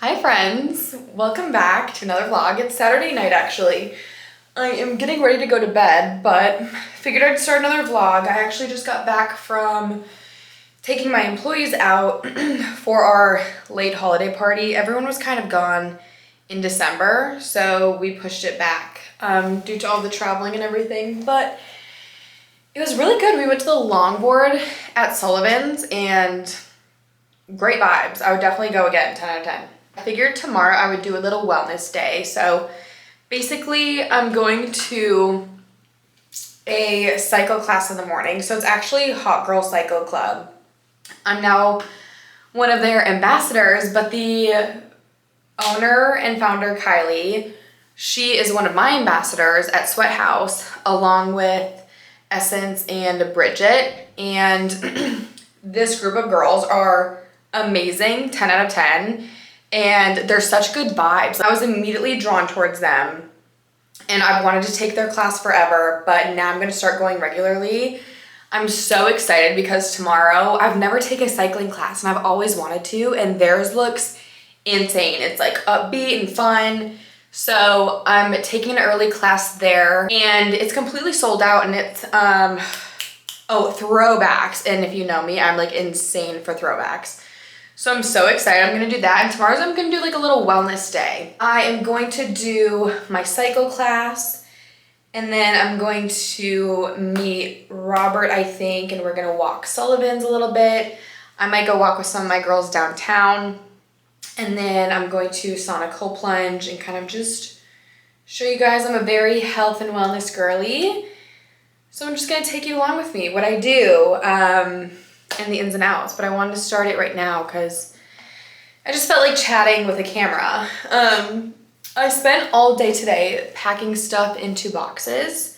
Hi friends, welcome back to another vlog. It's Saturday night actually. I am getting ready to go to bed, but figured I'd start another vlog. I actually just got back from taking my employees out for our late holiday party. Everyone was kind of gone in December, so we pushed it back due to all the traveling and everything, but it was really good. We went to the longboard at Sullivans and great vibes. I would definitely go again, 10 out of 10. I figured tomorrow I would do a little wellness day. So basically I'm going to a cycle class in the morning. So it's actually Hot Girl Cycle Club. I'm now one of their ambassadors, but the owner and founder, Kylie, she is one of my ambassadors at Sweathouz, along with Essence and Bridget. And this group of girls are amazing, 10 out of 10. And they're such good vibes. I was immediately drawn towards them and I wanted to take their class forever, but now I'm gonna start going regularly. I'm so excited because tomorrow, I've never taken a cycling class and I've always wanted to, and theirs looks insane. It's like upbeat and fun. So I'm taking an early class there and it's completely sold out, and it's, throwbacks. And if you know me, I'm like insane for throwbacks. So I'm so excited. I'm gonna do that. And tomorrow's I'm gonna do like a little wellness day. I am going to do my cycle class, and then I'm going to meet Robert, I think, and we're gonna walk Sullivans a little bit. I might go walk with some of my girls downtown. And then I'm going to Sauna Coldplunge and kind of just show you guys I'm a very health and wellness girly. So I'm just gonna take you along with me, what I do. And the ins and outs, but I wanted to start it right now because I just felt like chatting with a camera. I spent all day today packing stuff into boxes.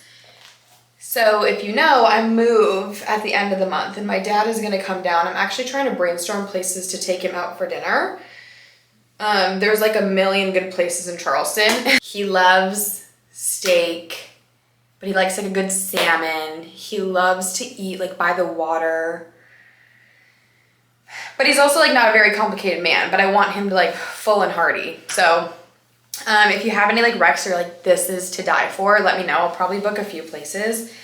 So if you know, I move at the end of the month and my dad is gonna come down. I'm actually trying to brainstorm places to take him out for dinner. There's like a million good places in Charleston. He loves steak, but he likes like a good salmon. He loves to eat like by the water. But he's also like not a very complicated man, but I want him to like full and hearty. So if you have any like recs or like this is to die for, let me know. I'll probably book a few places.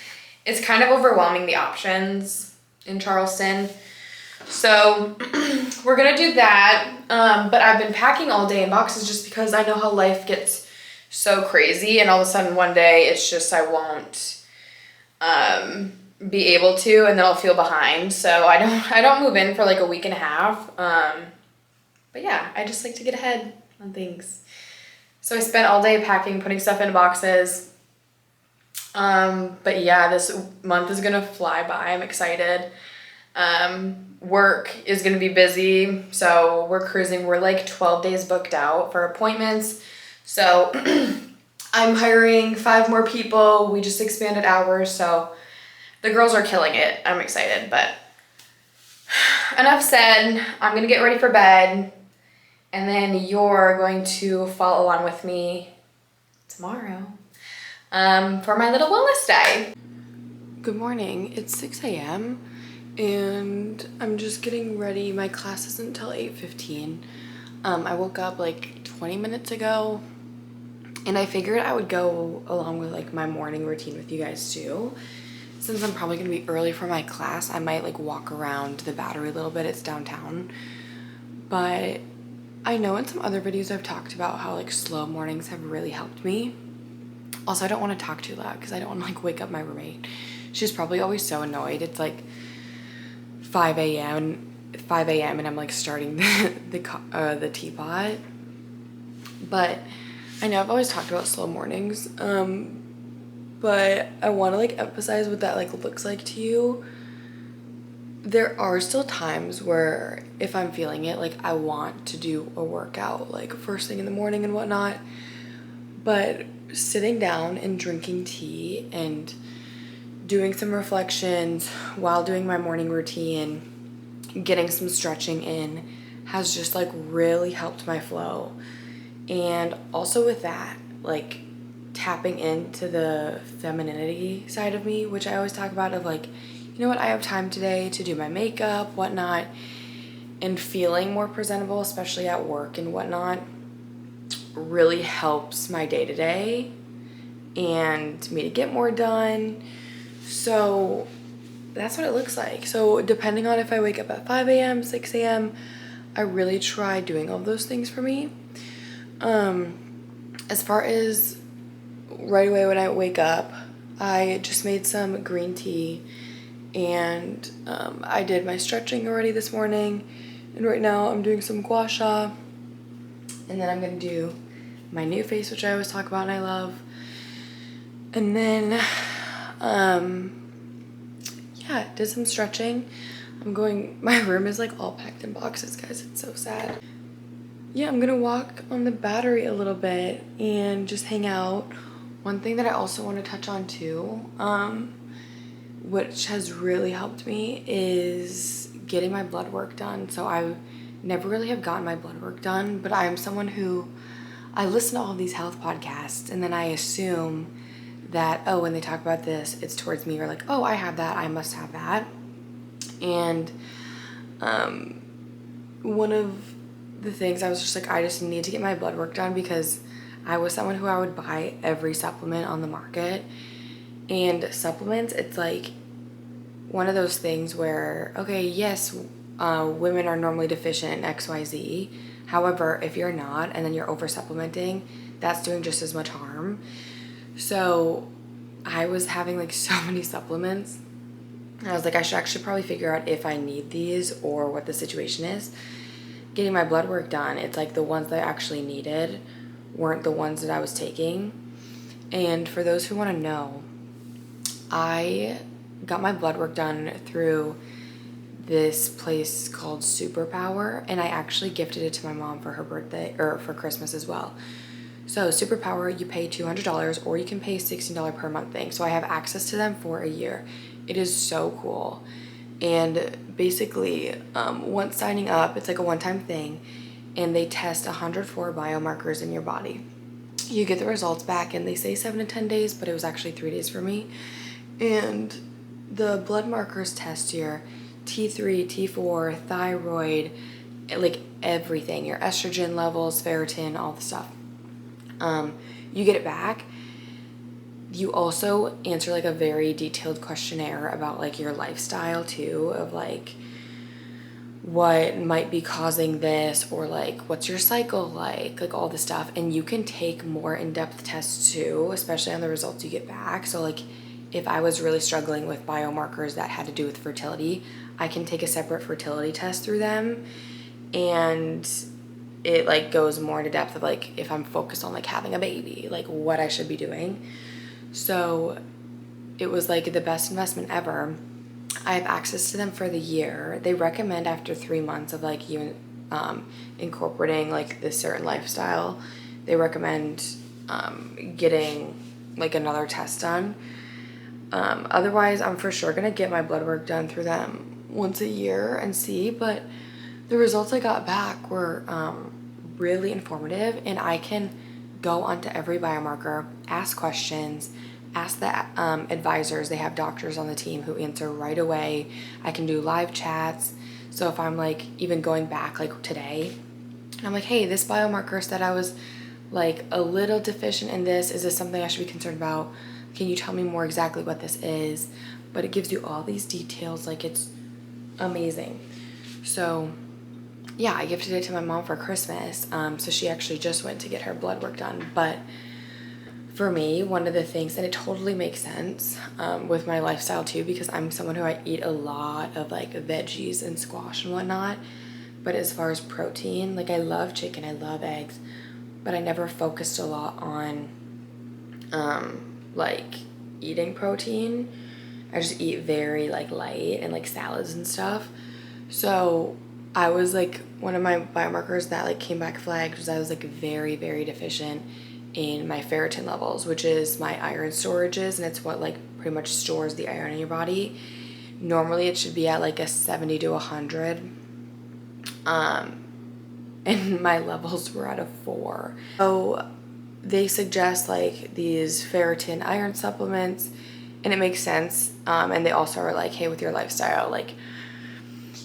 It's kind of overwhelming, the options in Charleston. So we're gonna do that. But I've been packing all day in boxes just because I know how life gets so crazy, and all of a sudden one day it's just I won't be able to, and then I'll feel behind. So I don't move in for like a week and a half. But yeah, I just like to get ahead on things. So I spent all day packing, putting stuff in boxes. But yeah, this month is gonna fly by. I'm excited. Work is gonna be busy, so we're cruising. We're like 12 days booked out for appointments. So I'm hiring 5 more people. We just expanded hours, so the girls are killing it. I'm excited, but enough said. I'm gonna get ready for bed, and then you're going to follow along with me tomorrow for my little wellness day. Good morning. It's 6 a.m. and I'm just getting ready. My class isn't until 8:15. I woke up like 20 minutes ago, and I figured I would go along with like my morning routine with you guys too. Since I'm probably gonna be early for my class, I might like walk around the Battery a little bit. It's downtown. But I know in some other videos I've talked about how like slow mornings have really helped me. Also, I don't want to talk too loud because I don't want to like wake up my roommate. She's probably always so annoyed. It's like 5 a.m. and I'm like starting the teapot. But I know I've always talked about slow mornings. But I want to like emphasize what that like looks like to you. There are still times where if I'm feeling it, like I want to do a workout like first thing in the morning and whatnot. But sitting down and drinking tea and doing some reflections while doing my morning routine, getting some stretching in, has just like really helped my flow. And also with that, like tapping into the femininity side of me, which I always talk about, of like, you know what, I have time today to do my makeup, whatnot. and feeling more presentable, especially at work and whatnot, really helps my day-to-day and me to get more done. So that's what it looks like. So depending on if I wake up at 5 a.m., 6 a.m., I really try doing all those things for me. As far as right away when I wake up, I just made some green tea, and I did my stretching already this morning, and right now I'm doing some gua sha, and then I'm gonna do my new face, which I always talk about and I love, and then yeah, did some stretching. My room is like all packed in boxes, guys, it's so sad. Yeah, I'm gonna walk on the Battery a little bit and just hang out. One thing that I also want to touch on too, which has really helped me, is getting my blood work done. So I never really have gotten my blood work done, but I'm someone who, I listen to all these health podcasts and then I assume that, oh, when they talk about this, it's towards me, or like, oh, I have that, I must have that. And one of the things I was just like, I just need to get my blood work done, because I was someone who I would buy every supplement on the market. And supplements, it's like one of those things where, okay, yes, women are normally deficient in XYZ. However, if you're not and then you're over supplementing, that's doing just as much harm. So I was having like so many supplements. I was like, I should actually probably figure out if I need these or what the situation is. Getting my blood work done, it's like the ones that I actually needed weren't the ones that I was taking. And for those who want to know, I got my blood work done through this place called Superpower, and I actually gifted it to my mom for her birthday, or for Christmas as well. So Superpower, you pay $200 or you can pay $16 per month thing. So I have access to them for a year. It is so cool. And basically, once signing up, it's like a one-time thing, and they test 104 biomarkers in your body. You get the results back, and they say 7 to 10 days, but it was actually 3 days for me. And the blood markers test your T3, T4, thyroid, like everything, your estrogen levels, ferritin, all the stuff. You get it back. You also answer like a very detailed questionnaire about like your lifestyle too, of like what might be causing this, or like what's your cycle like all this stuff. And you can take more in-depth tests too, especially on the results you get back. So like if I was really struggling with biomarkers that had to do with fertility, I can take a separate fertility test through them, and it like goes more into depth of like if I'm focused on like having a baby, like what I should be doing. So it was like the best investment ever. I have access to them for the year. They recommend after 3 months of like you incorporating like this certain lifestyle, they recommend getting like another test done. Otherwise, I'm for sure gonna get my blood work done through them once a year and see. But the results I got back were really informative, and I can go onto every biomarker, ask questions, ask the advisors. They have doctors on the team who answer right away. I can do live chats. So if I'm like even going back like today, and I'm like, hey, this biomarker said I was like a little deficient in this. Is this something I should be concerned about? Can you tell me more exactly what this is? But it gives you all these details. Like, it's amazing. So yeah, I gifted it to my mom for Christmas. So she actually just went to get her blood work done. But for me, one of the things, and it totally makes sense with my lifestyle too, because I'm someone who I eat a lot of like veggies and squash and whatnot. But as far as protein, like I love chicken, I love eggs, but I never focused a lot on like eating protein. I just eat very like light and like salads and stuff. So I was like, one of my biomarkers that like came back flagged was I was like very, very deficient in my ferritin levels, which is my iron storages, and it's what like pretty much stores the iron in your body. Normally it should be at like a 70 to 100. And my levels were at a 4. So they suggest like these ferritin iron supplements, and it makes sense. And they also are like, hey, with your lifestyle, like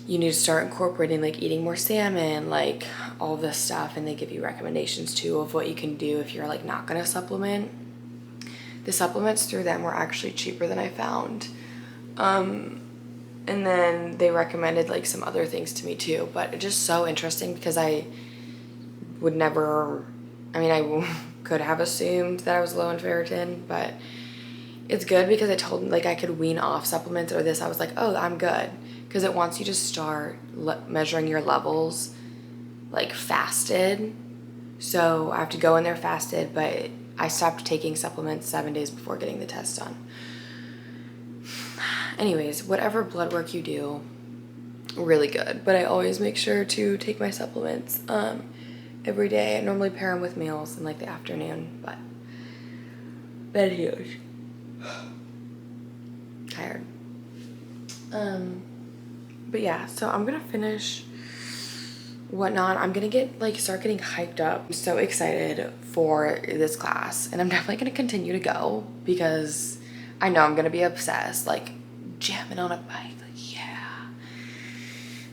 you need to start incorporating like eating more salmon, like all this stuff, and they give you recommendations too of what you can do if you're like not gonna supplement. The supplements through them were actually cheaper than I found. And then they recommended like some other things to me too, but it's just so interesting because I would never, I mean, I could have assumed that I was low in ferritin, but it's good because I told like I could wean off supplements or this. I was like, oh, I'm good, because it wants you to start measuring your levels like fasted. So I have to go in there fasted, but I stopped taking supplements 7 days before getting the test done. Anyways, whatever blood work you do, really good. But I always make sure to take my supplements every day. I normally pair them with meals in like the afternoon, but that's huge. Tired. But yeah, so I'm gonna finish whatnot. I'm gonna start getting hyped up. I'm so excited for this class, and I'm definitely gonna continue to go because I know I'm gonna be obsessed, like jamming on a bike, like yeah,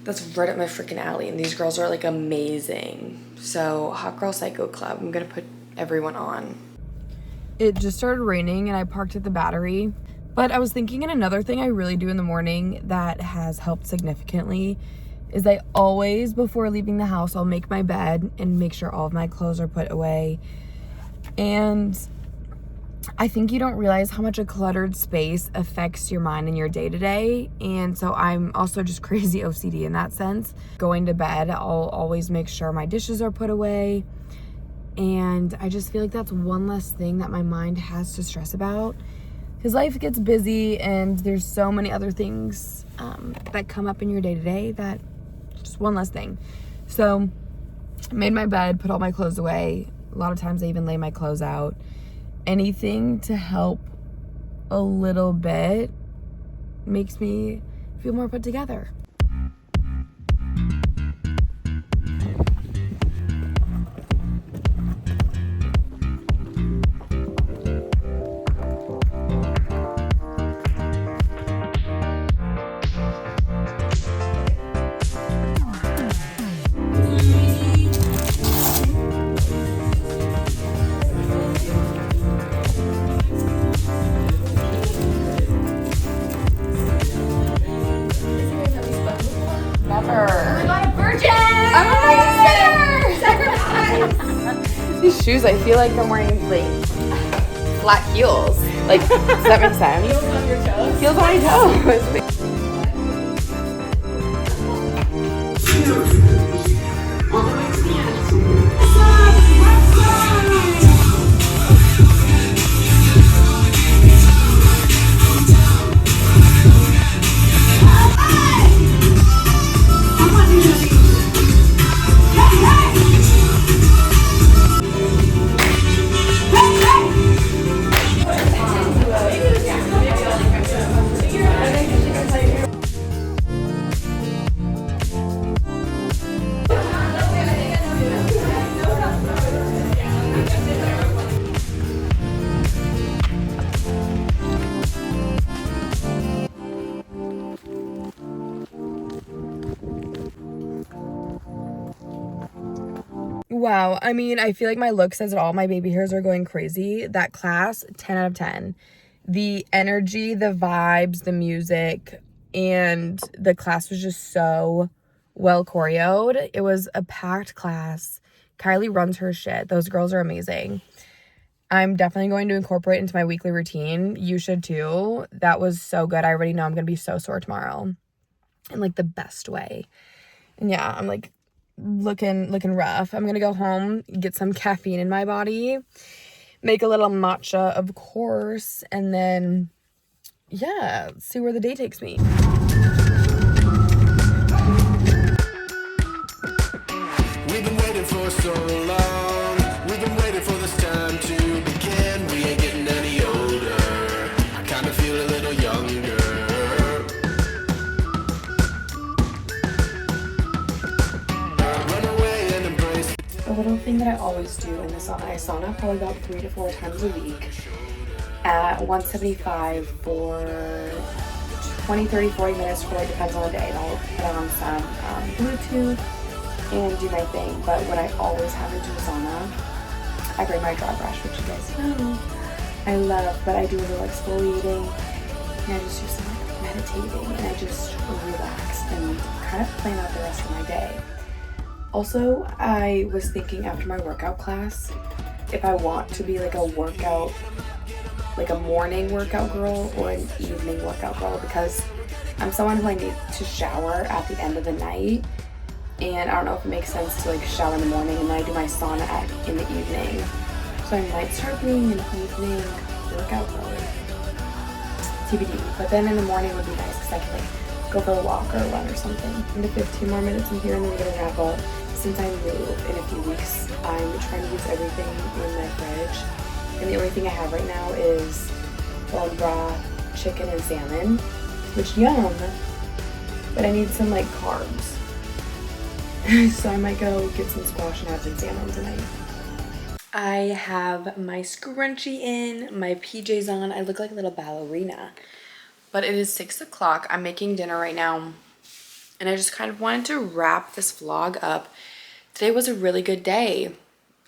that's right up my freaking alley. And these girls are like amazing. So Hot Girl Psycho Club, I'm gonna put everyone on. It just started raining and I parked at the Battery, but I was thinking, and another thing I really do in the morning that has helped significantly is I always, before leaving the house, I'll make my bed and make sure all of my clothes are put away. And I think you don't realize how much a cluttered space affects your mind and your day-to-day. And so I'm also just crazy OCD in that sense. Going to bed, I'll always make sure my dishes are put away. And I just feel like that's one less thing that my mind has to stress about. Because life gets busy and there's so many other things that come up in your day-to-day that just one less thing. So I made my bed, put all my clothes away. A lot of times I even lay my clothes out. Anything to help a little bit makes me feel more put together. These shoes, I feel like I'm wearing like flat heels. Like, does that make sense? Heels on your toes? Heels on my toes. Wow, I mean, I feel like my look says it all. My baby hairs are going crazy. That class, 10 out of 10. The energy, the vibes, the music, and the class was just so well choreoed. It was a packed class. Kylie runs her shit. Those girls are amazing. I'm definitely going to incorporate into my weekly routine. You should too. That was so good. I already know I'm going to be so sore tomorrow in like the best way. And yeah, I'm like looking rough. I'm gonna go home, get some caffeine in my body, make a little matcha, of course, and then yeah, see where the day takes me. We've been waiting for so long. We've been waiting for this time to begin. We ain't getting any older. I kind of feel a little younger. A little thing that I always do in the sauna, I sauna probably about 3 to 4 times a week at 175 for 20, 30, 40 minutes for like depends on the day. And I'll put on some Bluetooth and do my thing. But what I always have into the sauna, I bring my dry brush, which you guys know I love, but I do a little exfoliating and I just do some like meditating and I just relax and kind of plan out the rest of my day. Also, I was thinking after my workout class, if I want to be like a workout, like a morning workout girl or an evening workout girl, because I'm someone who I need to shower at the end of the night. And I don't know if it makes sense to like shower in the morning and then I do my sauna in the evening. So I might start being an evening workout girl, TBD. But then in the morning would be nice because I can like go for a walk or a run or something. Into 15 more minutes in here and then we're gonna wrap up. Since I move in a few weeks, I'm trying to use everything in my fridge. And the only thing I have right now is bone broth, chicken, and salmon, which yum, but I need some like carbs. So I might go get some squash and have some salmon tonight. I have my scrunchie in, my PJs on. I look like a little ballerina. But it is 6 o'clock. I'm making dinner right now. And I just kind of wanted to wrap this vlog up. Today was a really good day.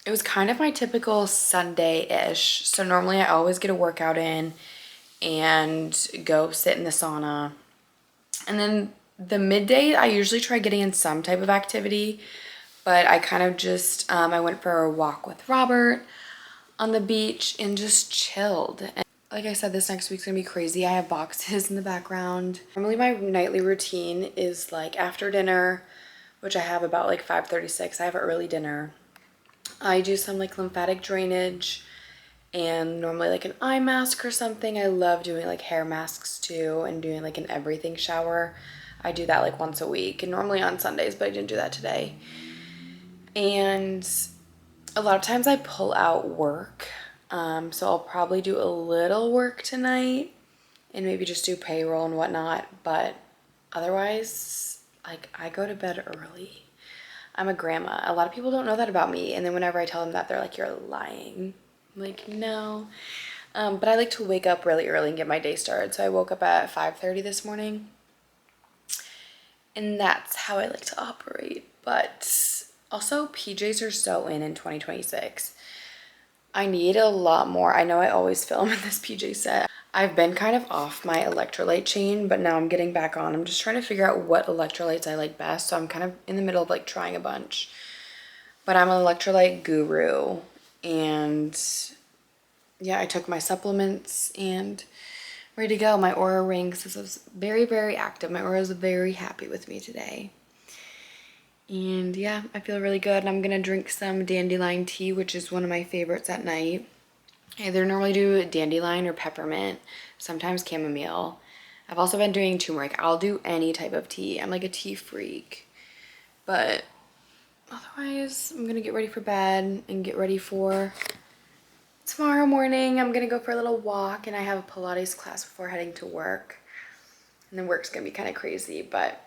It was kind of my typical Sunday-ish. So normally I always get a workout in and go sit in the sauna. And then the midday, I usually try getting in some type of activity, but I kind of just, I went for a walk with Robert on the beach and just chilled. And like I said, this next week's gonna be crazy. I have boxes in the background. Normally my nightly routine is like after dinner, which I have about like 5:36, I have an early dinner. I do some like lymphatic drainage and normally like an eye mask or something. I love doing like hair masks too and doing like an everything shower. I do that like once a week and normally on Sundays, but I didn't do that today. And a lot of times I pull out work. So I'll probably do a little work tonight and maybe just do payroll and whatnot. But otherwise, like I go to bed early. I'm a grandma. A lot of people don't know that about me. And then whenever I tell them that, they're like, you're lying. I'm like, no. But I like to wake up really early and get my day started. So I woke up at 5:30 this morning. And that's how I like to operate. But also PJs are so in 2026. I need a lot more. I know I always film in this PJ set. I've been kind of off my electrolyte chain, but now I'm getting back on. I'm just trying to figure out what electrolytes I like best. So I'm kind of in the middle of like trying a bunch. But I'm an electrolyte guru. And yeah, I took my supplements and ready to go. My aura rings. This is very, very active. My aura is very happy with me today. And yeah, I feel really good. And I'm going to drink some dandelion tea, which is one of my favorites at night. I either normally do dandelion or peppermint, sometimes chamomile. I've also been doing turmeric. I'll do any type of tea. I'm like a tea freak. But otherwise, I'm going to get ready for bed and get ready for tomorrow morning. I'm going to go for a little walk and I have a Pilates class before heading to work. And then work's going to be kind of crazy, but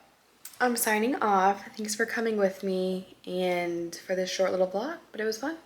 I'm signing off. Thanks for coming with me and for this short little vlog, but it was fun.